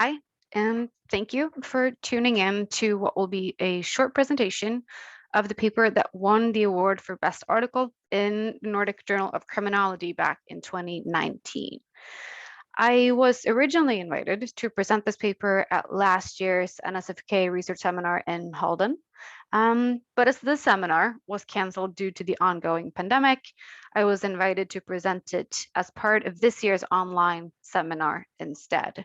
Hi, and thank you for tuning in to what will be a short presentation of the paper that won the award for Best Article in the Nordic Journal of Criminology back in 2019. I was originally invited to present this paper at last year's NSFK research seminar in Halden. But as this seminar was canceled due to the ongoing pandemic, I was invited to present it as part of this year's online seminar instead.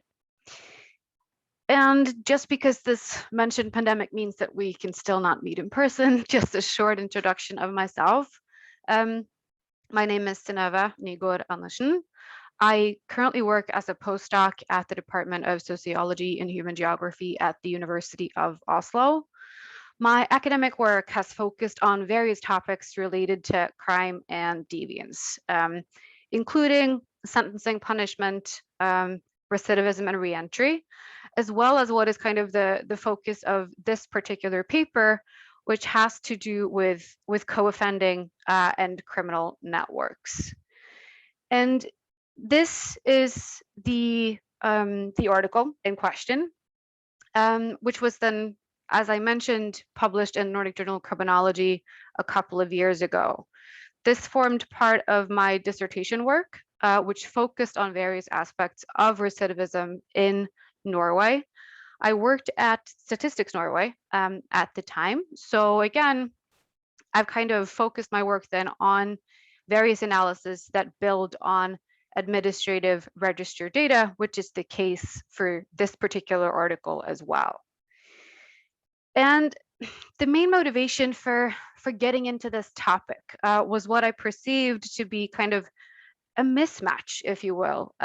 And just because this mentioned pandemic means that we can still not meet in person, just a short introduction of myself. Um, my name is Synøve N Andersen. I currently work as a postdoc at the Department of Sociology and Human Geography at the University of Oslo. My academic work has focused on various topics related to crime and deviance, including sentencing, punishment, recidivism, and reentry, as well as what is kind of the focus of this particular paper, which has to do with co-offending and criminal networks. And this is the article in question, which was then, as I mentioned, published in Nordic Journal of Criminology a couple of years ago. This formed part of my dissertation work, which focused on various aspects of recidivism in Norway. I worked at Statistics Norway at the time. So again, I've kind of focused my work then on various analyses that build on administrative register data, which is the case for this particular article as well. And the main motivation for getting into this topic was what I perceived to be kind of a mismatch, if you will,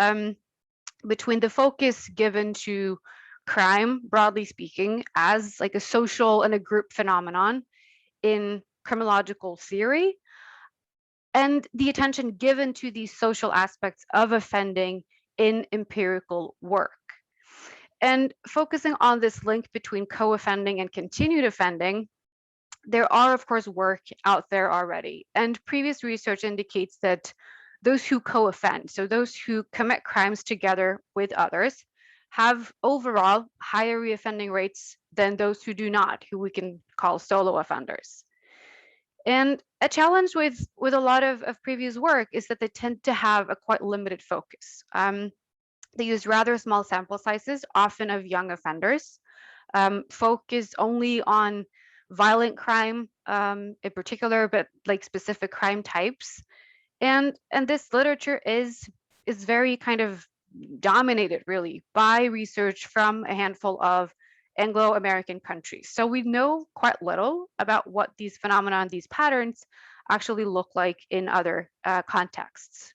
between the focus given to crime, broadly speaking, as like a social and a group phenomenon in criminological theory, and the attention given to these social aspects of offending in empirical work. And focusing on this link between co-offending and continued offending, there are, of course, work out there already. And previous research indicates that those who co-offend, so those who commit crimes together with others, have overall higher reoffending rates than those who do not, who we can call solo offenders. And a challenge with a lot of previous work is that they tend to have a quite limited focus. They use rather small sample sizes, often of young offenders, focus only on violent crime in particular, but like specific crime types. And this literature is very kind of dominated really by research from a handful of Anglo-American countries. So we know quite little about what these phenomena and these patterns actually look like in other contexts.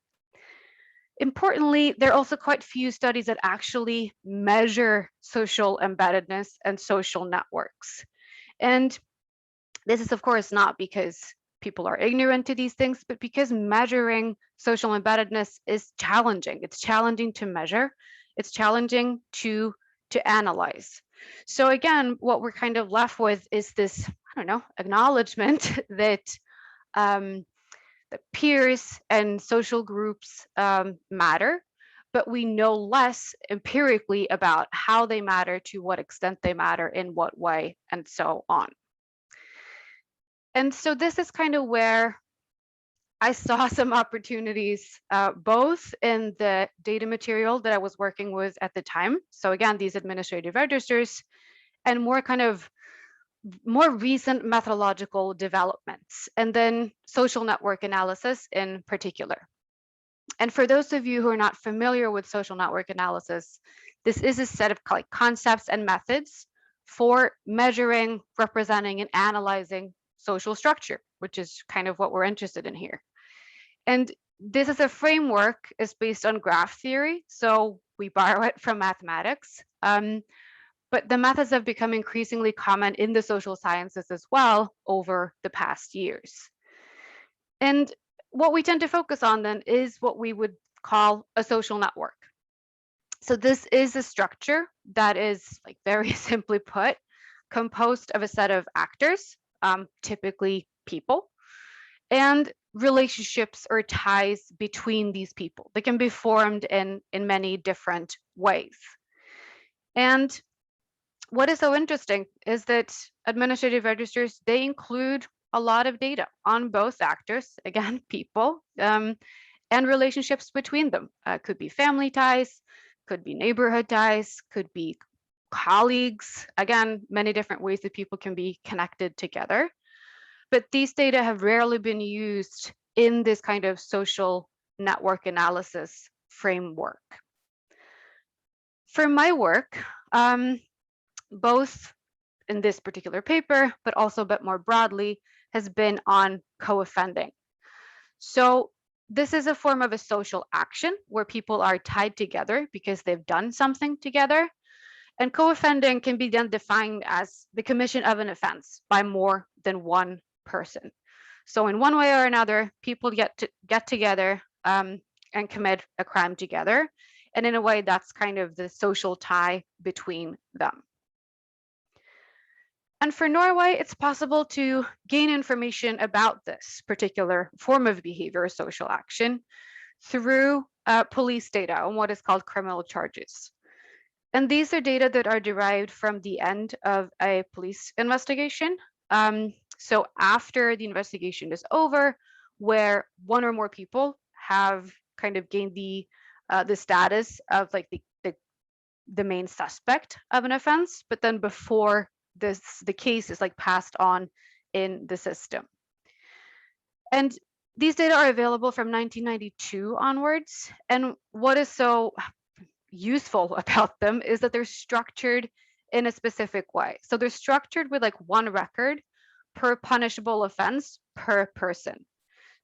Importantly, there are also quite few studies that actually measure social embeddedness and social networks. And this is, of course, not because people are ignorant to these things, but because measuring social embeddedness is challenging. It's challenging to measure. It's challenging to analyze. So again, what we're kind of left with is this, I don't know, acknowledgement that that peers and social groups matter, but we know less empirically about how they matter, to what extent they matter, in what way, and so on. And so this is kind of where I saw some opportunities, both in the data material that I was working with at the time. So again, these administrative registers, and more kind of more recent methodological developments, and then social network analysis in particular. And for those of you who are not familiar with social network analysis, this is a set of like concepts and methods for measuring, representing, and analyzing social structure, which is kind of what we're interested in here. And this is a framework is based on graph theory, so we borrow it from mathematics. But the methods have become increasingly common in the social sciences as well over the past years. And what we tend to focus on then is what we would call a social network. So this is a structure that is, like very simply put, composed of a set of actors, typically people, and relationships or ties between these people. They can be formed in many different ways. And what is so interesting is that administrative registers, they include a lot of data on both actors, again, people, and relationships between them. Could be family ties, could be neighborhood ties, could be colleagues. Again, many different ways that people can be connected together. But these data have rarely been used in this kind of social network analysis framework. For my work, both in this particular paper, but also a bit more broadly, has been on co-offending. So this is a form of a social action where people are tied together because they've done something together. And co-offending can be then defined as the commission of an offense by more than one person. So in one way or another, people get together and commit a crime together. And in a way, that's kind of the social tie between them. And for Norway, it's possible to gain information about this particular form of behavior or social action through police data on what is called criminal charges. And these are data that are derived from the end of a police investigation. So after the investigation is over, where one or more people have kind of gained the status of like the main suspect of an offense, but then before the case is like passed on in the system. And these data are available from 1992 onwards. And what is so useful about them is that they're structured in a specific way. So they're structured with like one record per punishable offense per person.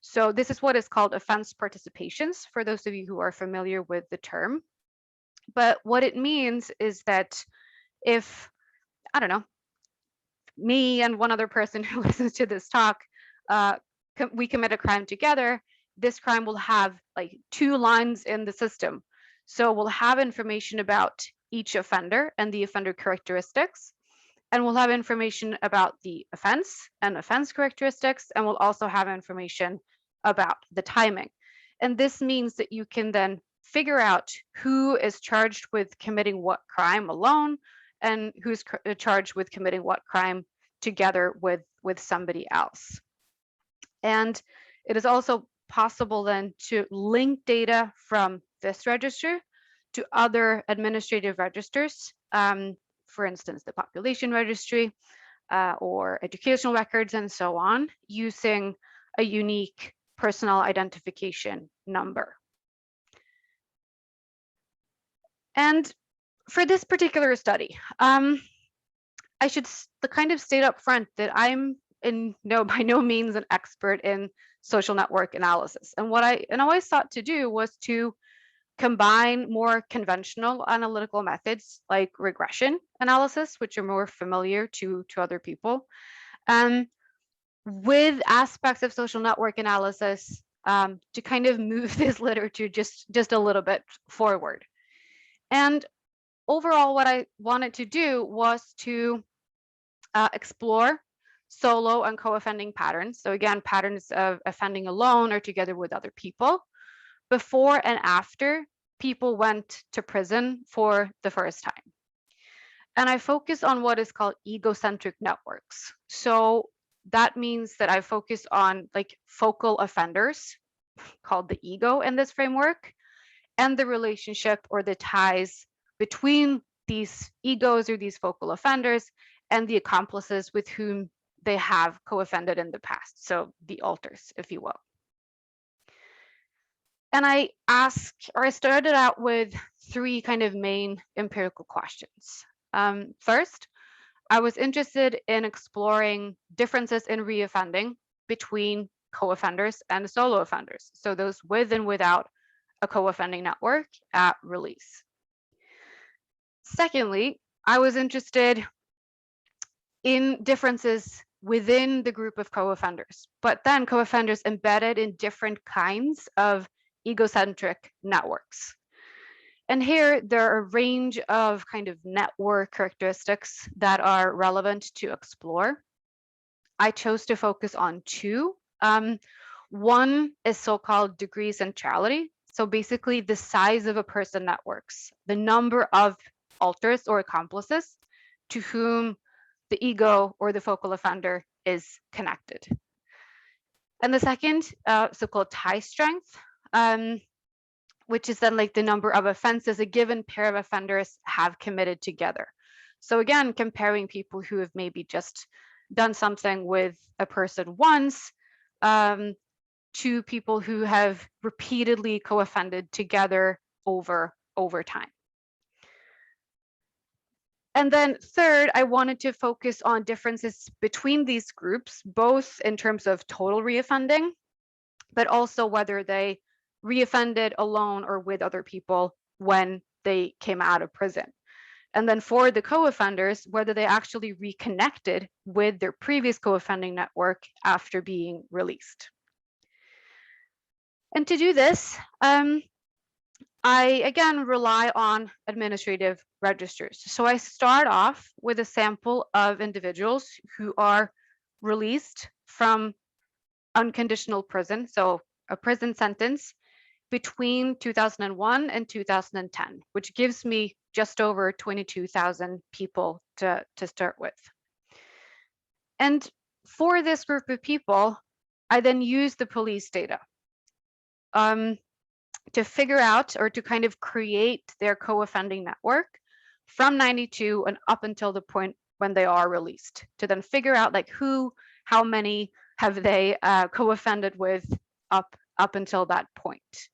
So this is what is called offense participations, for those of you who are familiar with the term. But what it means is that if, I don't know, me and one other person who listens to this talk, we commit a crime together, this crime will have like 2 lines in the system. So we'll have information about each offender and the offender characteristics, and we'll have information about the offense and offense characteristics, and we'll also have information about the timing. And this means that you can then figure out who is charged with committing what crime alone and who's charged with committing what crime together with somebody else. And it is also possible then to link data from this register to other administrative registers, for instance, the population registry or educational records and so on, using a unique personal identification number. And for this particular study, I should kind of state up front that I'm by no means an expert in social network analysis. And what I always sought to do was to combine more conventional analytical methods like regression analysis, which are more familiar to other people, with aspects of social network analysis to kind of move this literature just a little bit forward. And overall, what I wanted to do was to explore solo and co-offending patterns. So again, patterns of offending alone or together with other people before and after people went to prison for the first time. And I focus on what is called egocentric networks. So that means that I focus on like focal offenders called the ego in this framework, and the relationship or the ties between these egos or these focal offenders and the accomplices with whom they have co-offended in the past. So the alters, if you will. And I started out with 3 kind of main empirical questions. First, I was interested in exploring differences in reoffending between co-offenders and solo offenders. So those with and without a co-offending network at release. Secondly, I was interested in differences within the group of co-offenders, but then co-offenders embedded in different kinds of egocentric networks. And here there are a range of kind of network characteristics that are relevant to explore. I chose to focus on 2. One is so-called degree centrality. So basically the size of a person networks, the number of alters or accomplices to whom the ego or the focal offender is connected. And the second, so-called tie strength, which is then like the number of offenses a given pair of offenders have committed together. So again, comparing people who have maybe just done something with a person once to people who have repeatedly co-offended together over time. And then third, I wanted to focus on differences between these groups, both in terms of total reoffending, but also whether they reoffended alone or with other people when they came out of prison. And then for the co-offenders, whether they actually reconnected with their previous co-offending network after being released. And to do this, I again rely on administrative registers. So I start off with a sample of individuals who are released from unconditional prison, so a prison sentence between 2001 and 2010, which gives me just over 22,000 people to start with. And for this group of people, I then use the police data to figure out or to kind of create their co-offending network from 92 and up until the point when they are released, to then figure out like how many have they co-offended with up until that point.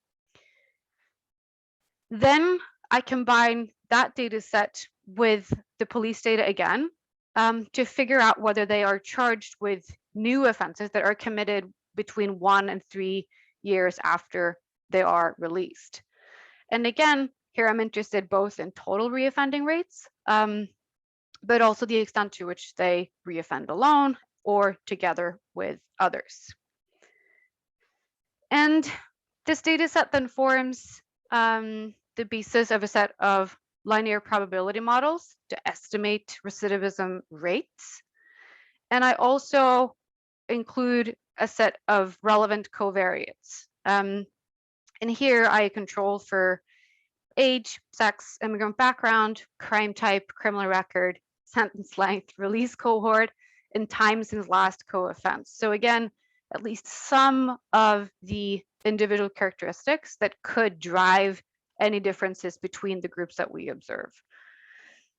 Then I combine that data set with the police data again to figure out whether they are charged with new offenses that are committed between 1 and 3 years after they are released. And again, here I'm interested both in total reoffending rates, but also the extent to which they reoffend alone or together with others. And this data set then forms the basis of a set of linear probability models to estimate recidivism rates. And I also include a set of relevant covariates. And here I control for age, sex, immigrant background, crime type, criminal record, sentence length, release cohort, and time since last co-offense. So again, at least some of the individual characteristics that could drive any differences between the groups that we observe.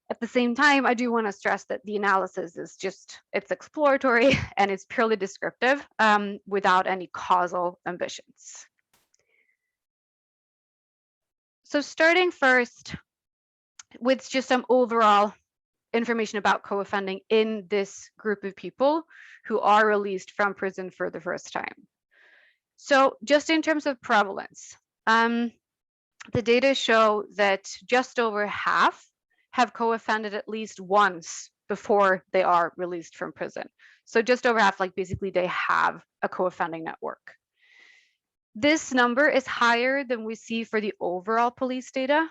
At the same time, I do want to stress that the analysis is it's exploratory and it's purely descriptive without any causal ambitions. So starting first with just some overall information about co-offending in this group of people who are released from prison for the first time. So just in terms of prevalence, the data show that just over half have co-offended at least once before they are released from prison. So just over half, like basically they have a co-offending network. This number is higher than we see for the overall police data,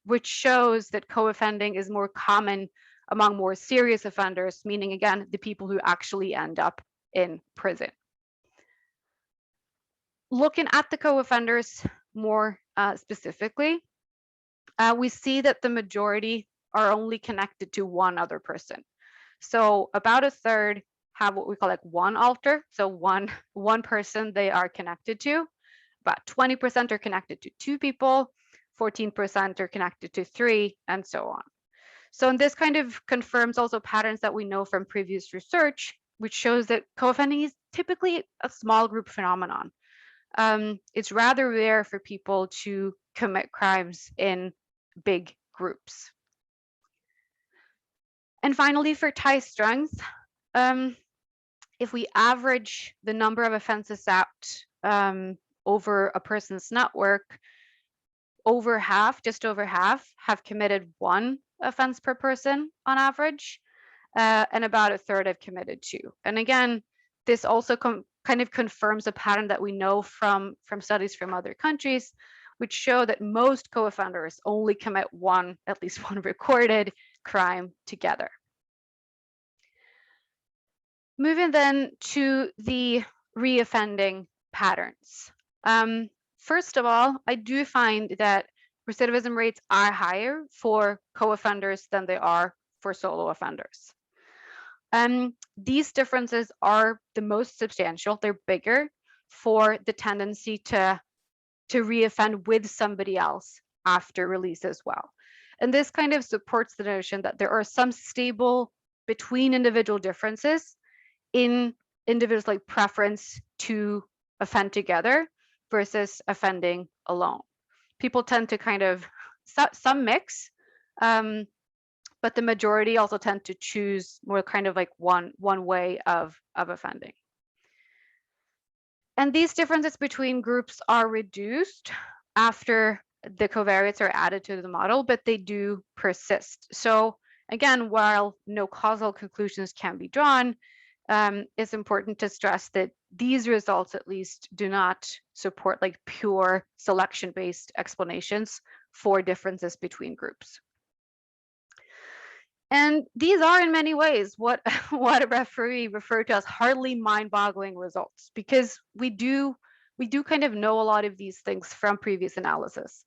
which shows that co-offending is more common among more serious offenders, meaning again, the people who actually end up in prison. Looking at the co-offenders more specifically, we see that the majority are only connected to one other person. So about a third have what we call like one alter, so one person they are connected to. About 20% are connected to 2 people, 14% are connected to 3, and so on. So and this kind of confirms also patterns that we know from previous research, which shows that co-offending is typically a small group phenomenon. It's rather rare for people to commit crimes in big groups. And finally, for tie strength, if we average the number of offenses out over a person's network, over half, just over half, have committed 1 offense per person on average, and about a third have committed 2. And again, this also kind of confirms a pattern that we know from studies from other countries, which show that most co-offenders only commit at least one recorded crime together. Moving then to the reoffending patterns. First of all, I do find that recidivism rates are higher for co-offenders than they are for solo offenders. These differences are the most substantial. They're bigger for the tendency to reoffend with somebody else after release as well. And this kind of supports the notion that there are some stable between individual differences in individuals' like preference to offend together versus offending alone. People tend to kind of some mix, but the majority also tend to choose more kind of like one way of offending. And these differences between groups are reduced after the covariates are added to the model, but they do persist. So again, while no causal conclusions can be drawn, it's important to stress that these results at least do not support like pure selection-based explanations for differences between groups. And these are in many ways what a referee referred to as hardly mind-boggling results, because we do kind of know a lot of these things from previous analysis.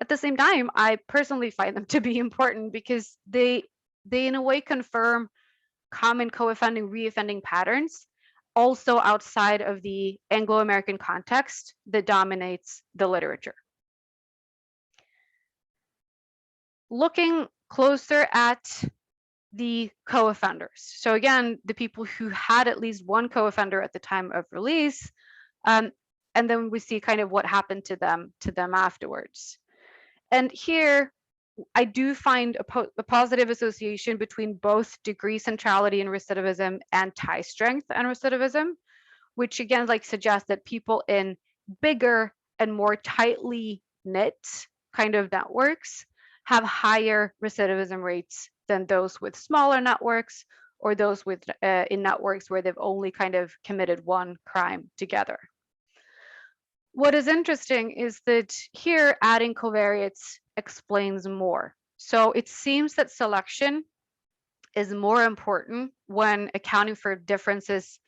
At the same time, I personally find them to be important because they in a way confirm common co-offending, reoffending patterns, also outside of the Anglo-American context that dominates the literature. Looking closer at the co-offenders. So again, the people who had at least one co-offender at the time of release, and then we see kind of what happened to them afterwards. And here, I do find a positive association between both degree centrality in recidivism and tie strength and recidivism, which again like suggests that people in bigger and more tightly knit kind of networks have higher recidivism rates than those with smaller networks or those with in networks where they've only kind of committed one crime together. What is interesting is that here adding covariates explains more. So it seems that selection is more important when accounting for differences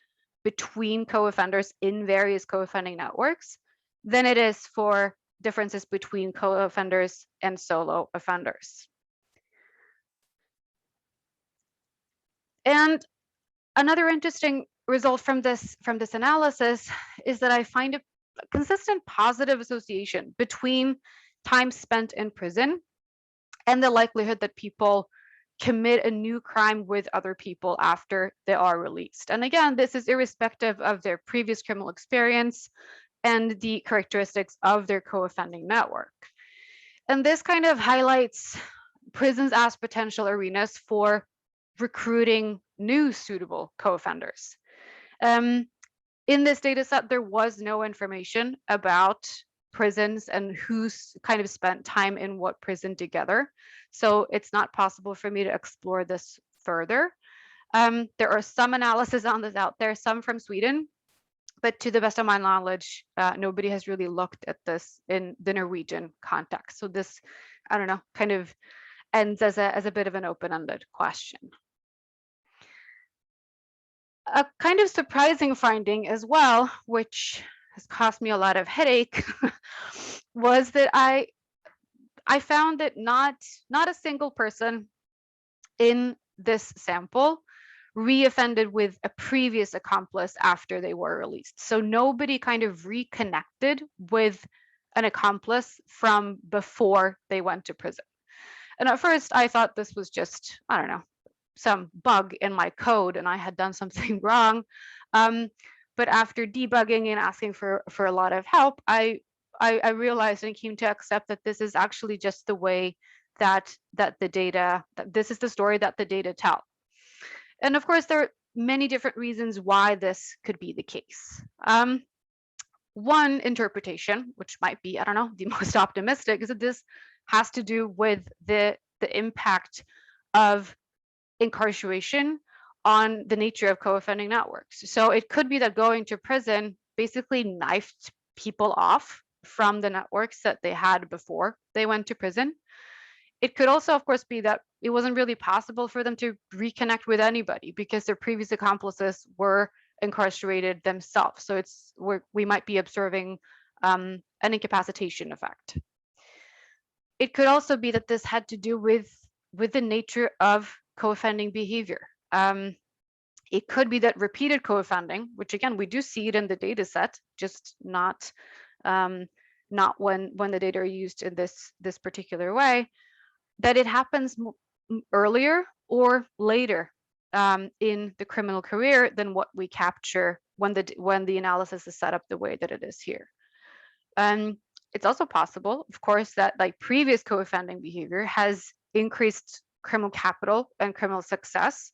between co-offenders in various co-offending networks than it is for differences between co-offenders and solo offenders. And another interesting result from this analysis is that I find a consistent positive association between time spent in prison and the likelihood that people commit a new crime with other people after they are released. And again, this is irrespective of their previous criminal experience and the characteristics of their co-offending network. And this kind of highlights prisons as potential arenas for recruiting new suitable co-offenders. In this data set, there was no information about prisons and who's kind of spent time in what prison together. So it's not possible for me to explore this further. There are some analyses on this out there, some from Sweden, but to the best of my knowledge, nobody has really looked at this in the Norwegian context. So this, I don't know, kind of ends as a bit of an open-ended question. A kind of surprising finding as well, which has caused me a lot of headache, was that I found that not a single person in this sample reoffended with a previous accomplice after they were released. So nobody kind of reconnected with an accomplice from before they went to prison. And at first I thought this was just, I don't know, some bug in my code and I had done something wrong. But after debugging and asking for a lot of help, I realized and came to accept that this is actually just the way that the data, that this is the story that the data tell. And of course, there are many different reasons why this could be the case. One interpretation, which might be, I don't know, the most optimistic, is that this has to do with the impact of incarceration on the nature of co-offending networks. So it could be that going to prison basically knifed people off from the networks that they had before they went to prison. It could also, of course, be that it wasn't really possible for them to reconnect with anybody because their previous accomplices were incarcerated themselves. So we might be observing an incapacitation effect. It could also be that this had to do with the nature of co-offending behavior. It could be that repeated co-offending, which again, we do see it in the data set, just not when the data are used in this particular way, that it happens earlier or later in the criminal career than what we capture when the analysis is set up the way that it is here. It's also possible, of course, that like previous co-offending behavior has increased criminal capital and criminal success,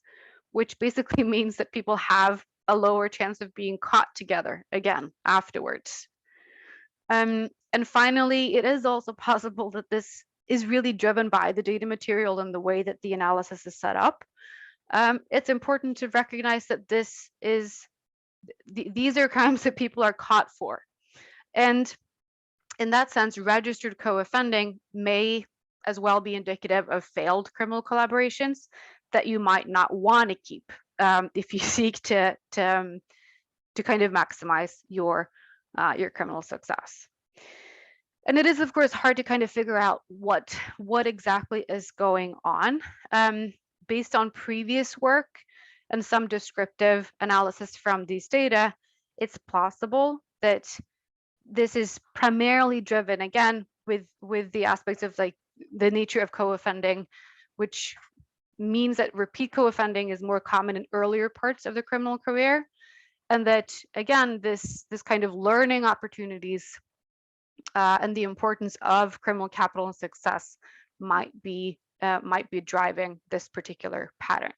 which basically means that people have a lower chance of being caught together again afterwards. And finally, it is also possible that this is really driven by the data material and the way that the analysis is set up. It's important to recognize that these are crimes that people are caught for. And in that sense, registered co-offending may as well be indicative of failed criminal collaborations that you might not want to keep if you seek to kind of maximize your criminal success. And it is, of course, hard to kind of figure out what exactly is going on. Based on previous work and some descriptive analysis from these data, it's possible that this is primarily driven, again, with the aspects of like the nature of co-offending, which means that repeat co-offending is more common in earlier parts of the criminal career, and that, again, this kind of learning opportunities and the importance of criminal capital and success might be driving this particular pattern.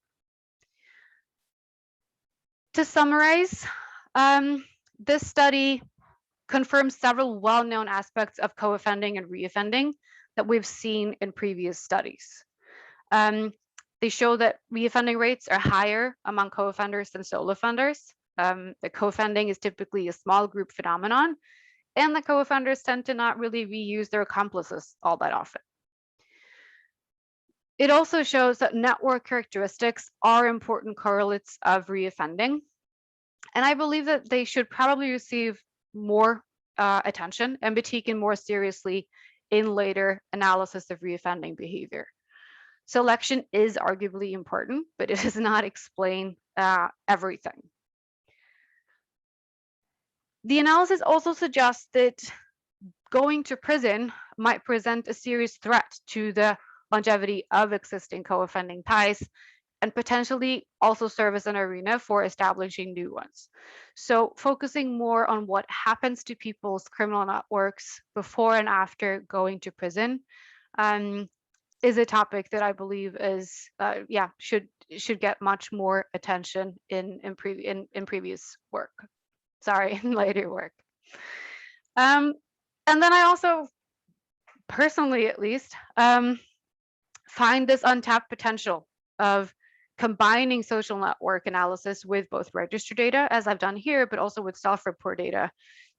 To summarize, this study confirms several well-known aspects of co-offending and reoffending that we've seen in previous studies. They show that reoffending rates are higher among co-offenders than solo offenders. The co-offending is typically a small group phenomenon, and the co-offenders tend to not really reuse their accomplices all that often. It also shows that network characteristics are important correlates of reoffending, and I believe that they should probably receive more attention and be taken more seriously in later analysis of reoffending behavior. Selection is arguably important, but it does not explain everything. The analysis also suggests that going to prison might present a serious threat to the longevity of existing co-offending ties, and potentially also serve as an arena for establishing new ones. So focusing more on what happens to people's criminal networks before and after going to prison is a topic that I believe is should get much more attention in previous work. Sorry, in later work. And then I also, personally at least, find this untapped potential of combining social network analysis with both register data, as I've done here, but also with self-report data,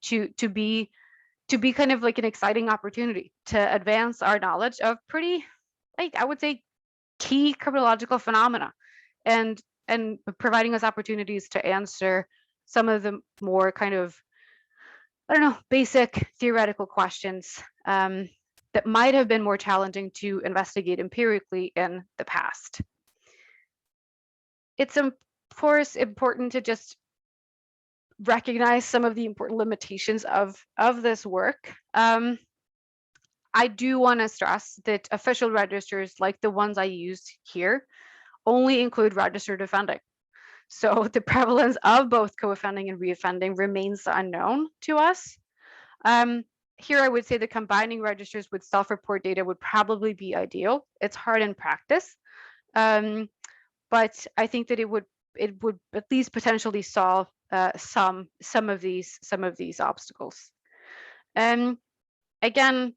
to be kind of like an exciting opportunity to advance our knowledge of pretty, like, I would say, key criminological phenomena, and providing us opportunities to answer some of the more kind of, I don't know, basic theoretical questions that might have been more challenging to investigate empirically in the past. It's, of course, important to just recognize some of the important limitations of this work. I do want to stress that official registers, like the ones I used here, only include registered offending. So the prevalence of both co-offending and reoffending remains unknown to us. Here I would say that combining registers with self-report data would probably be ideal. It's hard in practice, but I think that it would at least potentially solve some of these obstacles. Again,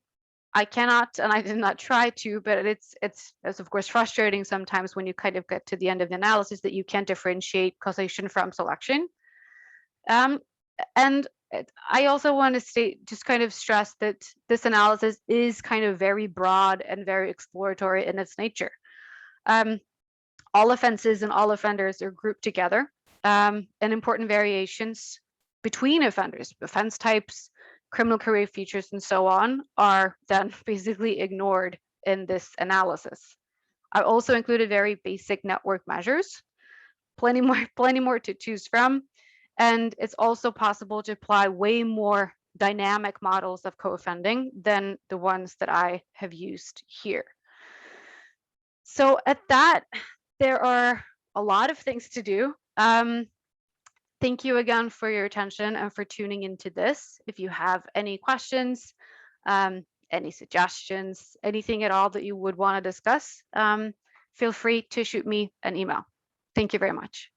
I cannot, and I did not try to, but it's of course frustrating sometimes when you kind of get to the end of the analysis that you can't differentiate causation from selection. And I also want to just kind of stress that this analysis is kind of very broad and very exploratory in its nature. All offenses and all offenders are grouped together, and important variations between offenders, offense types, criminal career features and so on are then basically ignored in this analysis. I've also included very basic network measures, plenty more to choose from. And it's also possible to apply way more dynamic models of co-offending than the ones that I have used here. So at that, there are a lot of things to do. Thank you again for your attention and for tuning into this. If you have any questions, any suggestions, anything at all that you would want to discuss, feel free to shoot me an email. Thank you very much.